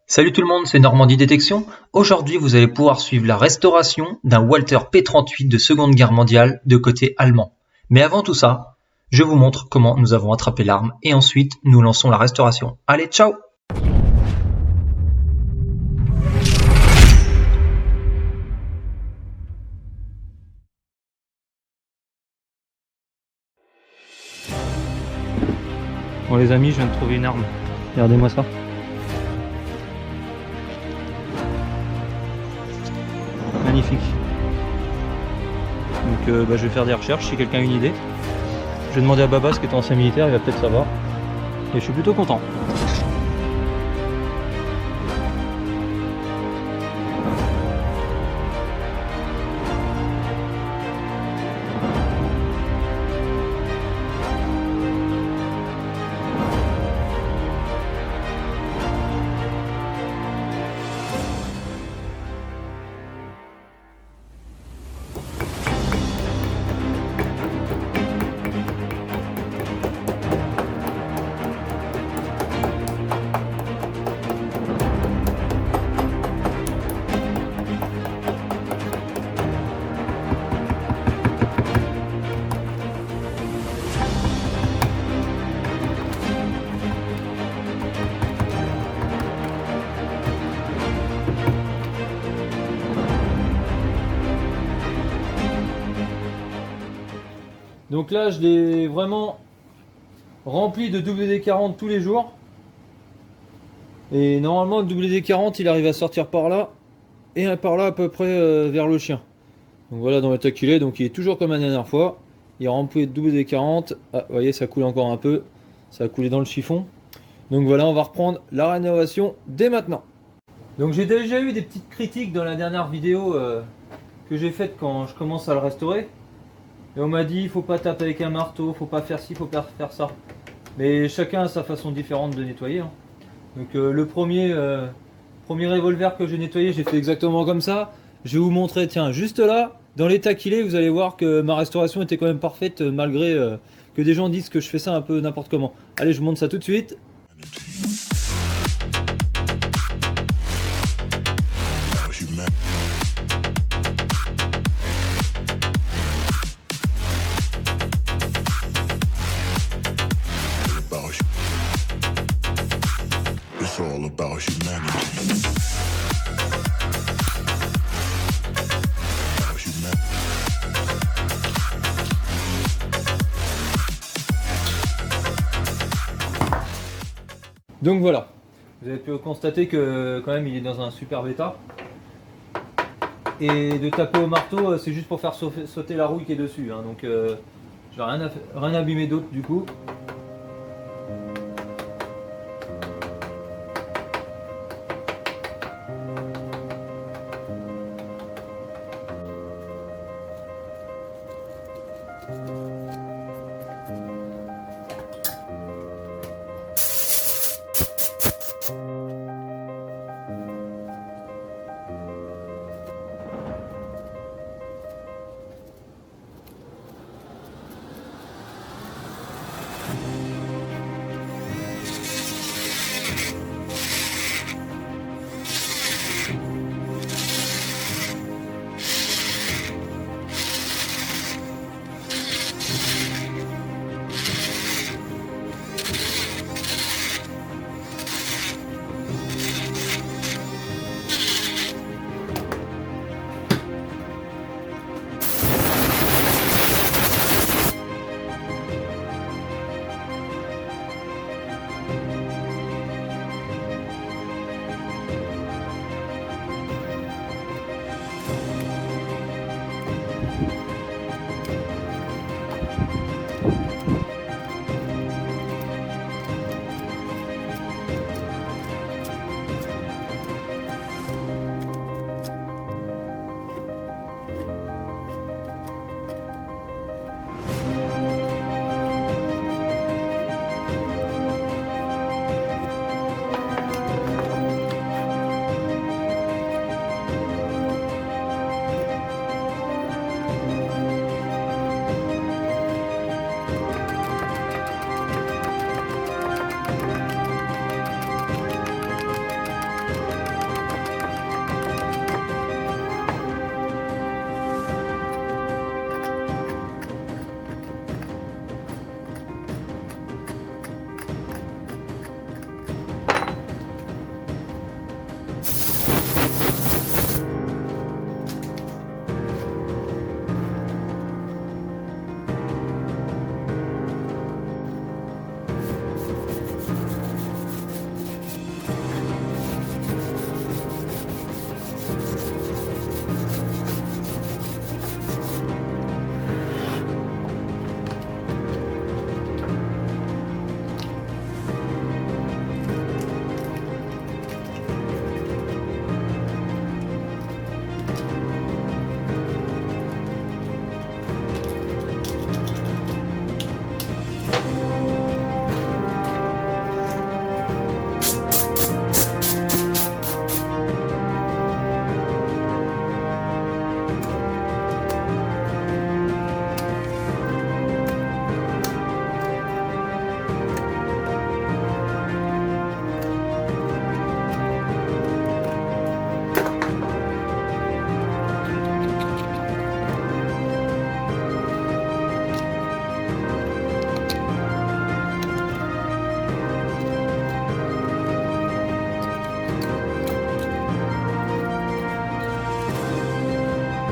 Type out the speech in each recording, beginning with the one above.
Salut tout le monde, c'est Normandie Détection. Aujourd'hui, vous allez pouvoir suivre la restauration d'un Walter P38 de Seconde Guerre mondiale de côté allemand. Mais avant tout ça, je vous montre comment nous avons attrapé l'arme et ensuite nous lançons la restauration. Allez, ciao! Bon les amis, je viens de trouver une arme. Regardez-moi ça. Magnifique. Donc je vais faire des recherches si quelqu'un a une idée. Je vais demander à Baba, ce qui est ancien militaire, il va peut-être savoir. Et je suis plutôt content. Donc là, je l'ai vraiment rempli de WD-40 tous les jours. Et normalement, le WD-40, il arrive à sortir par là et par là à peu près vers le chien. Donc voilà dans l'état qu'il est. Donc il est toujours comme la dernière fois. Il est rempli de WD-40. Ah, vous voyez, ça coule encore un peu. Ça a coulé dans le chiffon. Donc voilà, on va reprendre la rénovation dès maintenant. Donc j'ai déjà eu des petites critiques dans la dernière vidéo que j'ai faite quand je commence à le restaurer. Et on m'a dit, faut pas taper avec un marteau, faut pas faire ci, faut pas faire ça. Mais chacun a sa façon différente de nettoyer. Hein. Donc le premier revolver que j'ai nettoyé, j'ai fait exactement comme ça. Je vais vous montrer, tiens, juste là, dans l'état qu'il est, vous allez voir que ma restauration était quand même parfaite malgré que des gens disent que je fais ça un peu n'importe comment. Allez, je vous montre ça tout de suite. It's all about humanity. Donc voilà, vous avez pu constater que quand même il est dans un super état. Et de taper au marteau, c'est juste pour faire sauter la rouille qui est dessus. Hein. Donc j'ai rien abîmé d'autre du coup.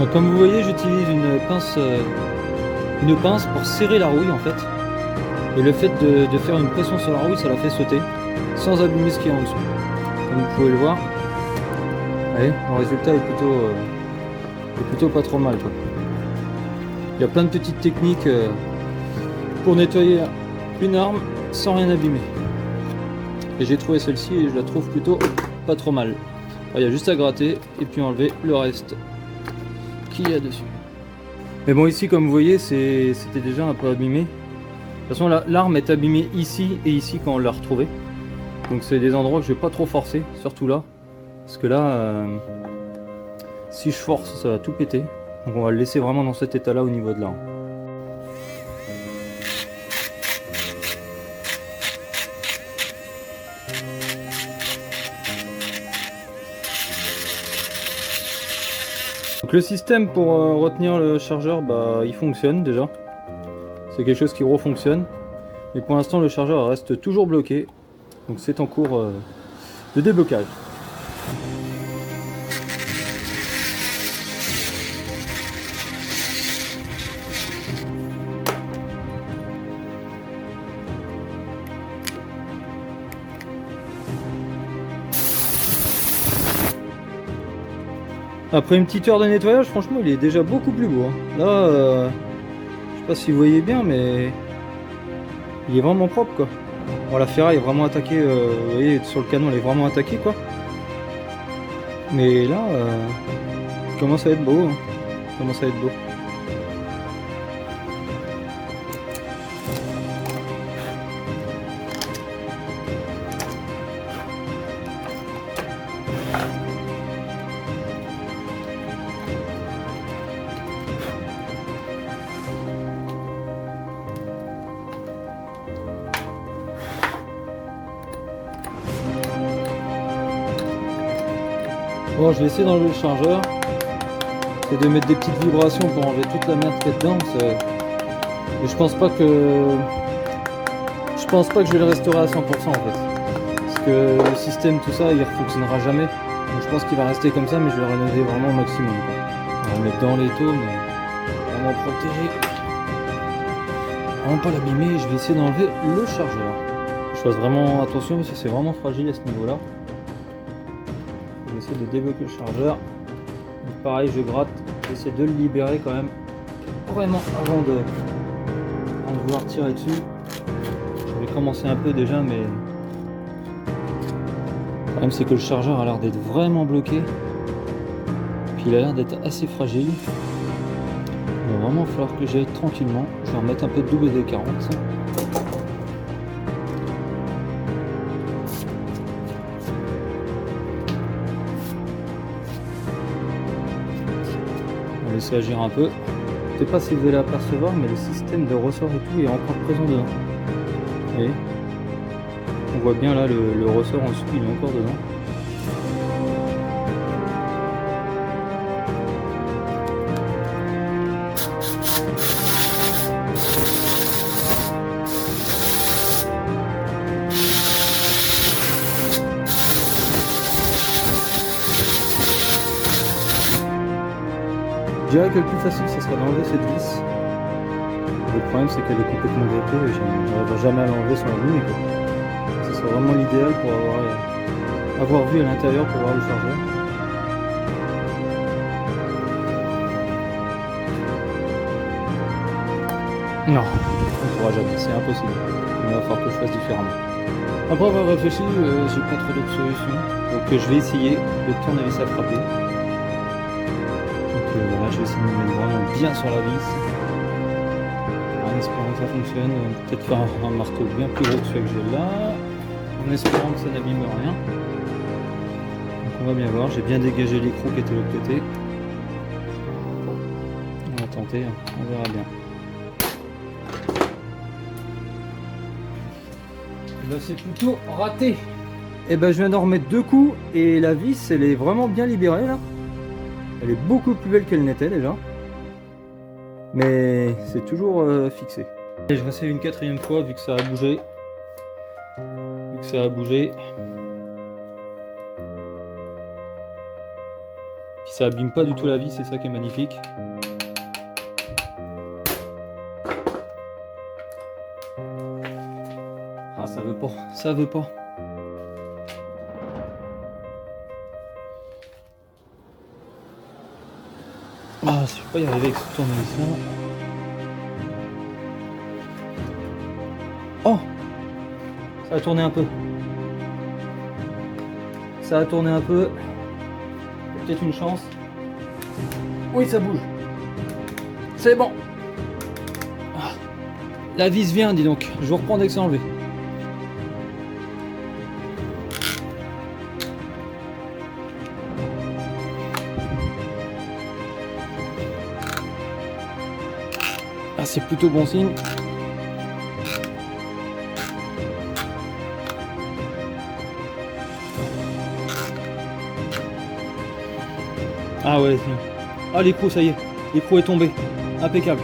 Donc comme vous voyez, j'utilise une pince pour serrer la rouille en fait. Et le fait de faire une pression sur la rouille, ça la fait sauter sans abîmer ce qui est en dessous. Comme vous pouvez le voir, allez, le résultat est plutôt pas trop mal, quoi. Il y a plein de petites techniques pour nettoyer une arme sans rien abîmer. Et j'ai trouvé celle-ci et je la trouve plutôt pas trop mal. Alors, il y a juste à gratter et puis enlever le reste qu'il y a dessus. Mais bon, ici comme vous voyez, c'était déjà un peu abîmé. De toute façon, l'arme est abîmée ici et ici quand on l'a retrouvée. Donc c'est des endroits que je vais pas trop forcer, surtout là. Parce que là, si je force, ça va tout péter. Donc on va le laisser vraiment dans cet état là au niveau de l'arme. Donc le système pour retenir le chargeur, bah, il fonctionne déjà. C'est quelque chose qui refonctionne. Mais pour l'instant le chargeur reste toujours bloqué. Donc c'est en cours de déblocage. Après une petite heure de nettoyage, franchement, il est déjà beaucoup plus beau. Là, je sais pas si vous voyez bien, mais il est vraiment propre, quoi. Bon, la ferraille est vraiment attaquée, vous voyez, sur le canon, elle est vraiment attaquée, quoi. Mais là, il commence à être beau. Il commence à être beau. Bon, je vais essayer d'enlever le chargeur et de mettre des petites vibrations pour enlever toute la merde qu'il y a dedans. Mais je pense pas que je vais le restaurer à 100% en fait. Parce que le système, tout ça, il ne fonctionnera jamais. Donc je pense qu'il va rester comme ça, mais je vais le rénover vraiment au maximum, quoi. On va le mettre dans l'étau, mais vraiment protégé. Vraiment pas l'abîmer. Je vais essayer d'enlever le chargeur. Je fasse vraiment attention parce que c'est vraiment fragile à ce niveau-là. Je vais essayer de débloquer le chargeur. Donc pareil, je gratte, j'essaie de le libérer quand même, vraiment avant de vouloir tirer dessus. Je vais commencer un peu déjà, mais le problème c'est que le chargeur a l'air d'être vraiment bloqué. Puis il a l'air d'être assez fragile. Il va vraiment falloir que j'y aille tranquillement. Je vais remettre un peu de WD-40. On va laisser agir un peu. Je ne sais pas si vous allez l'apercevoir, mais le système de ressort et tout est encore présent dedans. Vous voyez ? On voit bien là le ressort en dessous, il est encore dedans. Je dirais que le plus facile, ce serait d'enlever cette vis. Le problème, c'est qu'elle est complètement grippée et je n'arriverai jamais à l'enlever sans la ligne. Ce serait vraiment l'idéal pour avoir vu à l'intérieur pour voir le chargeur. Non, on ne pourra jamais, c'est impossible. Il va falloir que je fasse différemment. Après avoir réfléchi, j'ai pas trop d'autres solutions. Donc je vais essayer de tournevis à frapper. Voilà, je vais essayer de me mettre vraiment bien sur la vis. En espérant que ça fonctionne. Peut-être faire un marteau bien plus gros que celui que j'ai là. En espérant que ça n'abîme rien. Donc on va bien voir. J'ai bien dégagé l'écrou qui était de l'autre côté. On va tenter, on verra bien. Là c'est plutôt raté. Et ben je viens d'en remettre 2 coups et la vis elle est vraiment bien libérée là. Elle est beaucoup plus belle qu'elle n'était déjà. Mais c'est toujours fixé. Et je réessaye une 4e fois vu que ça a bougé. Puis ça abîme pas du tout la vis, c'est ça qui est magnifique. Ah, ça veut pas, ça veut pas. Ah, je vais pas y arriver avec ce tournevis là. Oh, ça a tourné un peu. Ça a tourné un peu. Peut-être une chance. Oui, ça bouge. C'est bon. Ah, la vis vient, dis donc. Je vous reprends dès que c'est enlevé. Ah, c'est plutôt bon signe. Ah ouais, ah l'écrou, ça y est, l'écrou est tombé, impeccable.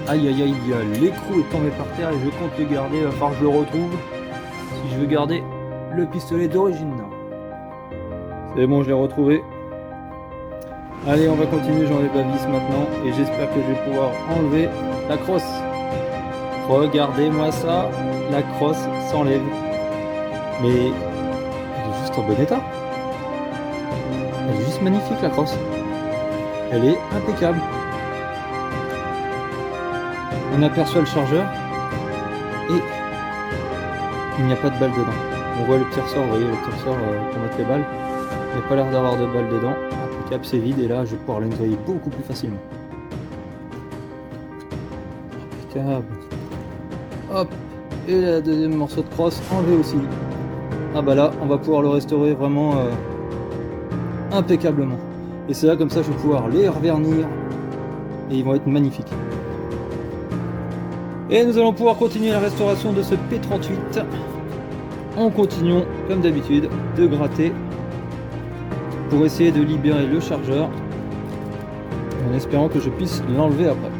Aïe aïe aïe, l'écrou est tombé par terre et je compte le garder, il va falloir que je le retrouve si je veux garder le pistolet d'origine. C'est bon, je l'ai retrouvé. Allez, on va continuer, j'enlève la vis maintenant et j'espère que je vais pouvoir enlever la crosse. Regardez-moi ça, la crosse s'enlève. Mais elle est juste en bon état. Elle est juste magnifique la crosse. Elle est impeccable. On aperçoit le chargeur et il n'y a pas de balle dedans. On voit le petit ressort, vous voyez le petit ressort pour mettre les balles. Il n'y a pas l'air d'avoir de balles dedans. Impeccable, c'est vide et là je vais pouvoir le nettoyer beaucoup plus facilement. Impeccable. Hop. Et la deuxième morceau de crosse enlevé aussi. Ah bah là on va pouvoir le restaurer vraiment impeccablement. Et c'est là comme ça je vais pouvoir les revernir et ils vont être magnifiques. Et nous allons pouvoir continuer la restauration de ce P38 en continuant comme d'habitude de gratter pour essayer de libérer le chargeur en espérant que je puisse l'enlever après.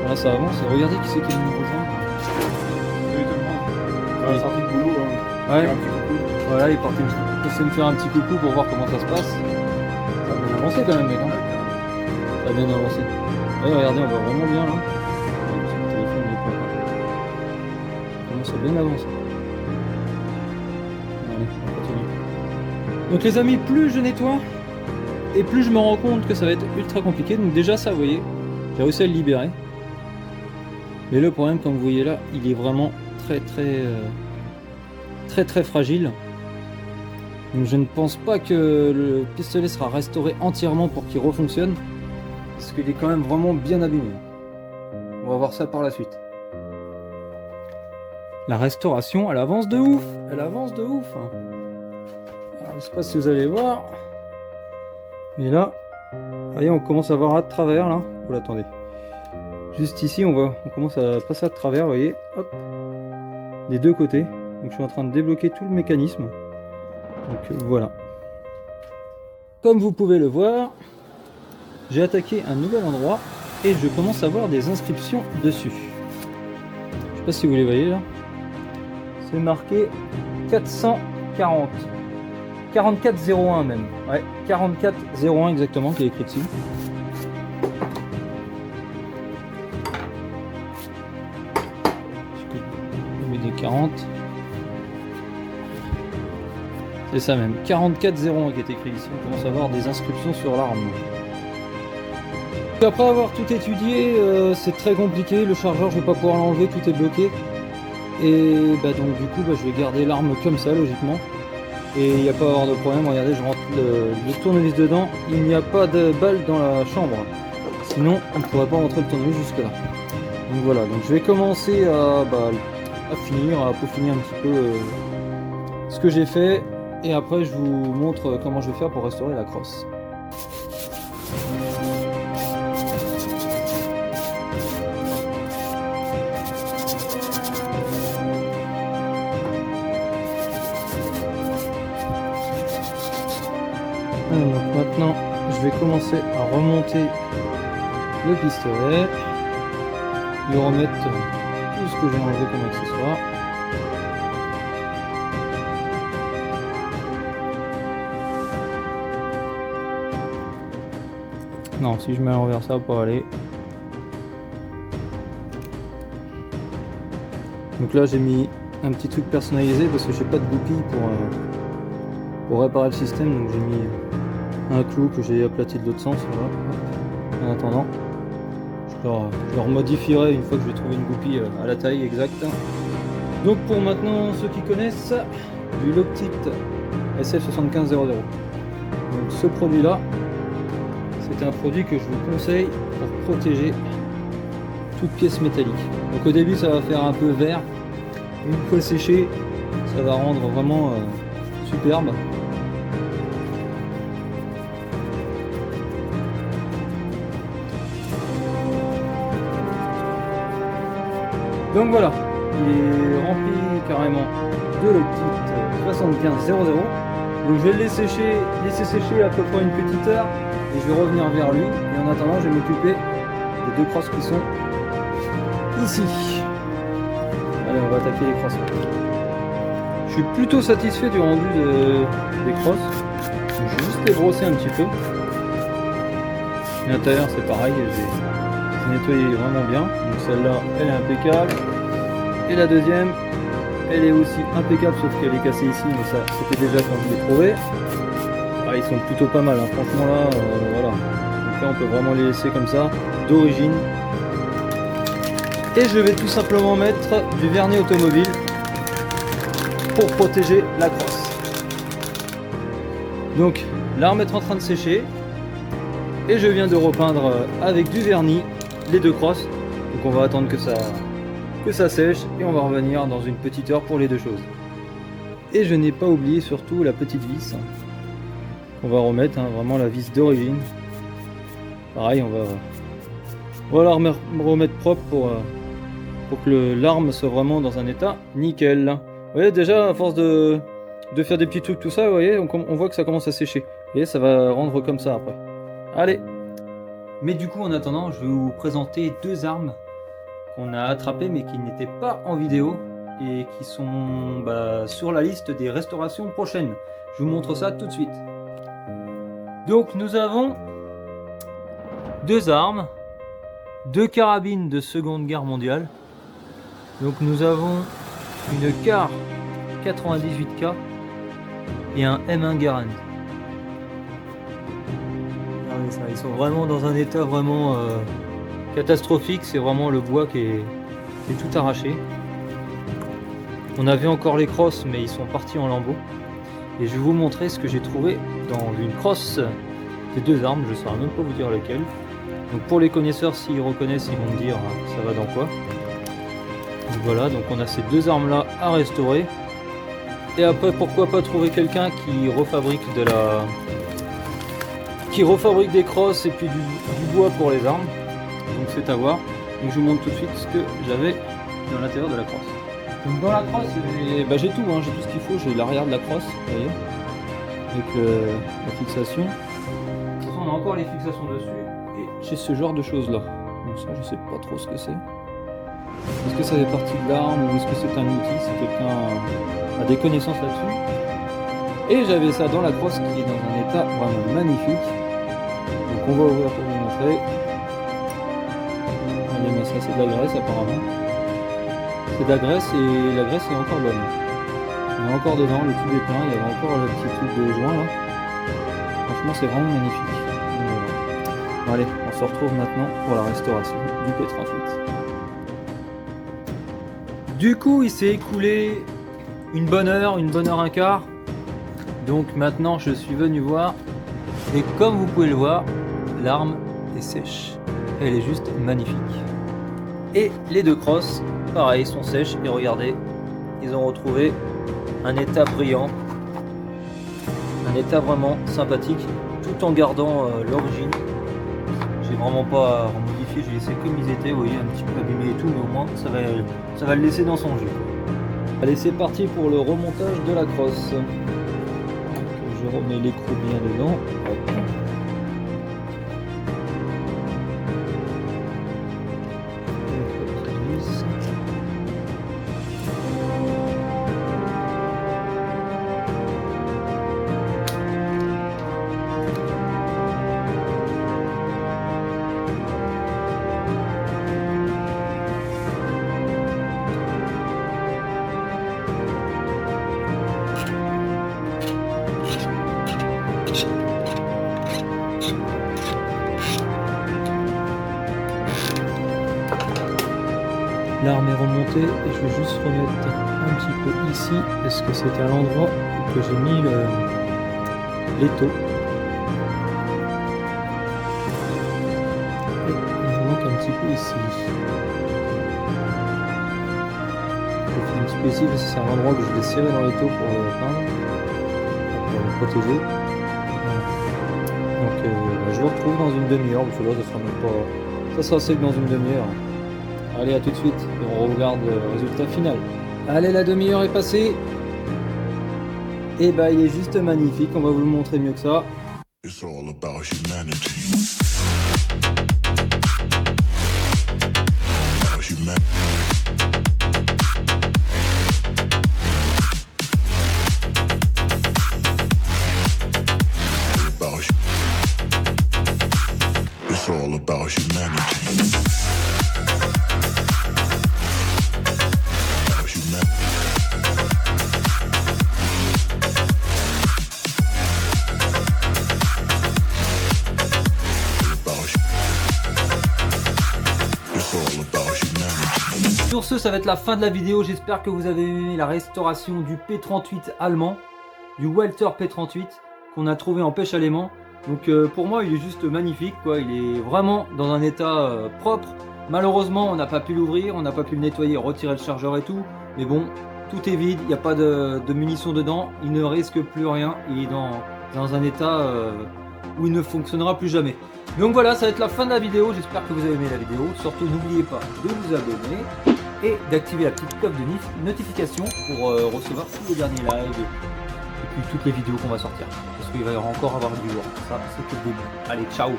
Là ça avance, regardez qui c'est qui est venu nous rejoindre. Il est sorti de boulot. Hein. Ouais, voilà, il est parti essayer de me faire un petit coucou pour voir comment ça se passe. Ça a bien avancé quand même, mec. Hein. Ça a bien avancé. Ouais, regardez, on voit vraiment bien là. Le téléphone n'est pas là. Comment ça a bien avancé. Allez, on continue. Donc les amis, plus je nettoie, et plus je me rends compte que ça va être ultra compliqué. Donc déjà ça, vous voyez, j'ai réussi à le libérer. Mais le problème, comme vous voyez là, il est vraiment très fragile. Donc je ne pense pas que le pistolet sera restauré entièrement pour qu'il refonctionne, parce qu'il est quand même vraiment bien abîmé. On va voir ça par la suite. La restauration, elle avance de ouf. Elle avance de ouf. Alors, je ne sais pas si vous allez voir. Mais là, vous voyez, on commence à voir à travers là. Oh, attendez. Juste ici, on commence à passer à travers, vous voyez, hop, des deux côtés. Donc je suis en train de débloquer tout le mécanisme. Donc voilà. Comme vous pouvez le voir, j'ai attaqué un nouvel endroit et je commence à voir des inscriptions dessus. Je sais pas si vous les voyez là. C'est marqué 440. 4401 même. Ouais, 4401 exactement qui est écrit dessus. Des 40. C'est ça même, 4401 qui est écrit ici. On commence à avoir des inscriptions sur l'arme. Après avoir tout étudié, c'est très compliqué. Le chargeur, je vais pas pouvoir l'enlever, tout est bloqué. Et bah donc du coup, je vais garder l'arme comme ça, logiquement. et il n'y a pas à avoir de problème. Regardez, je rentre le tournevis dedans, il n'y a pas de balle dans la chambre, sinon on ne pourrait pas rentrer le tournevis jusque là. Donc voilà, donc je vais commencer à peaufiner un petit peu ce que j'ai fait, et après je vous montre comment je vais faire pour restaurer la crosse. Donc maintenant je vais commencer à remonter le pistolet, lui remettre tout ce que j'ai enlevé comme accessoire. Non, si je mets à l'envers, ça va pas aller. Donc là j'ai mis un petit truc personnalisé parce que j'ai pas de goupille pour réparer le système, donc j'ai mis un clou que j'ai aplati de l'autre sens. Voilà. En attendant, je leur modifierai une fois que je vais trouver une goupille à la taille exacte. Donc pour maintenant ceux qui connaissent, du Loctite SF7500. Donc ce produit là, c'est un produit que je vous conseille pour protéger toute pièce métallique. Donc au début ça va faire un peu vert, une fois séché ça va rendre vraiment superbe. Donc voilà, il est rempli carrément de Loctite 7500. Donc je vais le laisser sécher à peu près une petite heure et je vais revenir vers lui. Et en attendant, je vais m'occuper des deux crosses qui sont ici. Allez, on va attaquer les crosses. Je suis plutôt satisfait du rendu des crosses. Donc, je vais juste les brosser un petit peu. L'intérieur c'est pareil, j'ai nettoyé vraiment bien. Donc celle-là, elle est impeccable. Et la deuxième, elle est aussi impeccable, sauf qu'elle est cassée ici, mais ça c'était déjà quand je l'ai trouvé. Ah, ils sont plutôt pas mal, hein. Franchement là, voilà. Donc là on peut vraiment les laisser comme ça, d'origine. Et je vais tout simplement mettre du vernis automobile pour protéger la crosse. Donc l'arme est en train de sécher et je viens de repeindre avec du vernis les deux crosses. Donc on va attendre que ça sèche et on va revenir dans une petite heure pour les deux choses. Et je n'ai pas oublié surtout la petite vis qu'on va remettre, hein, vraiment la vis d'origine. Pareil, on va la remettre propre pour que l'arme soit vraiment dans un état nickel. Vous voyez déjà, à force de faire des petits trucs tout ça, vous voyez, on voit que ça commence à sécher. Vous voyez, ça va rendre comme ça après. Allez. Mais du coup en attendant, je vais vous présenter deux armes qu'on a attrapées mais qui n'étaient pas en vidéo et qui sont sur la liste des restaurations prochaines. Je vous montre ça tout de suite. Donc nous avons deux armes, deux carabines de Seconde Guerre mondiale. Donc nous avons une Kar 98K et un M1 Garand. Regardez ça, ils sont vraiment dans un état vraiment catastrophique. C'est vraiment le bois qui est tout arraché. On avait encore les crosses mais ils sont partis en lambeaux. Et je vais vous montrer ce que j'ai trouvé dans une crosse des deux armes. Je ne saurais même pas vous dire lequel. Donc pour les connaisseurs, s'ils reconnaissent, ils vont me dire ça va dans quoi. Donc voilà, donc on a ces deux armes là à restaurer. Et après, pourquoi pas trouver quelqu'un qui refabrique des crosses et puis du bois pour les armes. Donc c'est à voir. Donc je vous montre tout de suite ce que j'avais dans l'intérieur de la crosse. Donc dans la crosse, j'ai tout, hein, j'ai tout ce qu'il faut. J'ai l'arrière de la crosse, vous voyez, avec la fixation. De toute façon, on a encore les fixations dessus. Et j'ai ce genre de choses là. Donc ça, je sais pas trop ce que c'est. Est-ce que ça fait partie de l'arme ou est-ce que c'est un outil si quelqu'un a des connaissances là-dessus? Et j'avais ça dans la crosse qui est dans un état vraiment magnifique. Donc on va ouvrir pour vous montrer. Allez, mais ça c'est de la graisse apparemment. C'est de la graisse et la graisse est encore bonne. On est encore dedans, le tube est plein, il y avait encore le petit truc de joint là. Franchement c'est vraiment magnifique. Bon, allez, on se retrouve maintenant pour la restauration du P38. Du coup il s'est écoulé une bonne heure un quart. Donc maintenant je suis venu voir et comme vous pouvez le voir, l'arme est sèche. Elle est juste magnifique. Et les deux crosses, pareil, sont sèches et regardez, ils ont retrouvé un état brillant, un état vraiment sympathique, tout en gardant l'origine. J'ai vraiment pas modifié, j'ai laissé comme ils étaient, vous voyez, un petit peu abîmé et tout, mais au moins ça va le laisser dans son jus. Allez, c'est parti pour le remontage de la crosse. Donc, je remets l'écrou bien dedans. Hop. L'arme est remontée et je vais juste remettre un petit peu ici parce que c'était à l'endroit que j'ai mis l'étau. Et il me manque un petit peu ici. Je vais faire un petit peu ici parce que c'est un endroit que je vais serrer dans l'étau pour le peindre, pour le protéger. Voilà. Donc je vous retrouve dans une demi-heure, parce que là ça sera même pas. Ça sera sec dans une demi-heure. Allez, à tout de suite et on regarde le résultat final. Allez, la demi-heure est passée. Et bah il est juste magnifique, on va vous le montrer mieux que ça. It's all about humanity. About humanity. It's all about humanity. Sur ce, ça va être la fin de la vidéo. J'espère que vous avez aimé la restauration du P38 allemand, du Walther P38 qu'on a trouvé en pêche à l'aimant. Donc pour moi, il est juste magnifique, quoi. Il est vraiment dans un état propre. Malheureusement, on n'a pas pu l'ouvrir, on n'a pas pu le nettoyer, retirer le chargeur et tout. Mais bon, tout est vide, il n'y a pas de munitions dedans. Il ne risque plus rien. Il est dans un état où il ne fonctionnera plus jamais. Donc voilà, ça va être la fin de la vidéo. J'espère que vous avez aimé la vidéo. Surtout, n'oubliez pas de vous abonner et d'activer la petite cloche de notification pour recevoir tous les derniers lives et puis toutes les vidéos qu'on va sortir. Parce qu'il va y encore avoir du lourd. Ça, c'est que le début. Allez, ciao!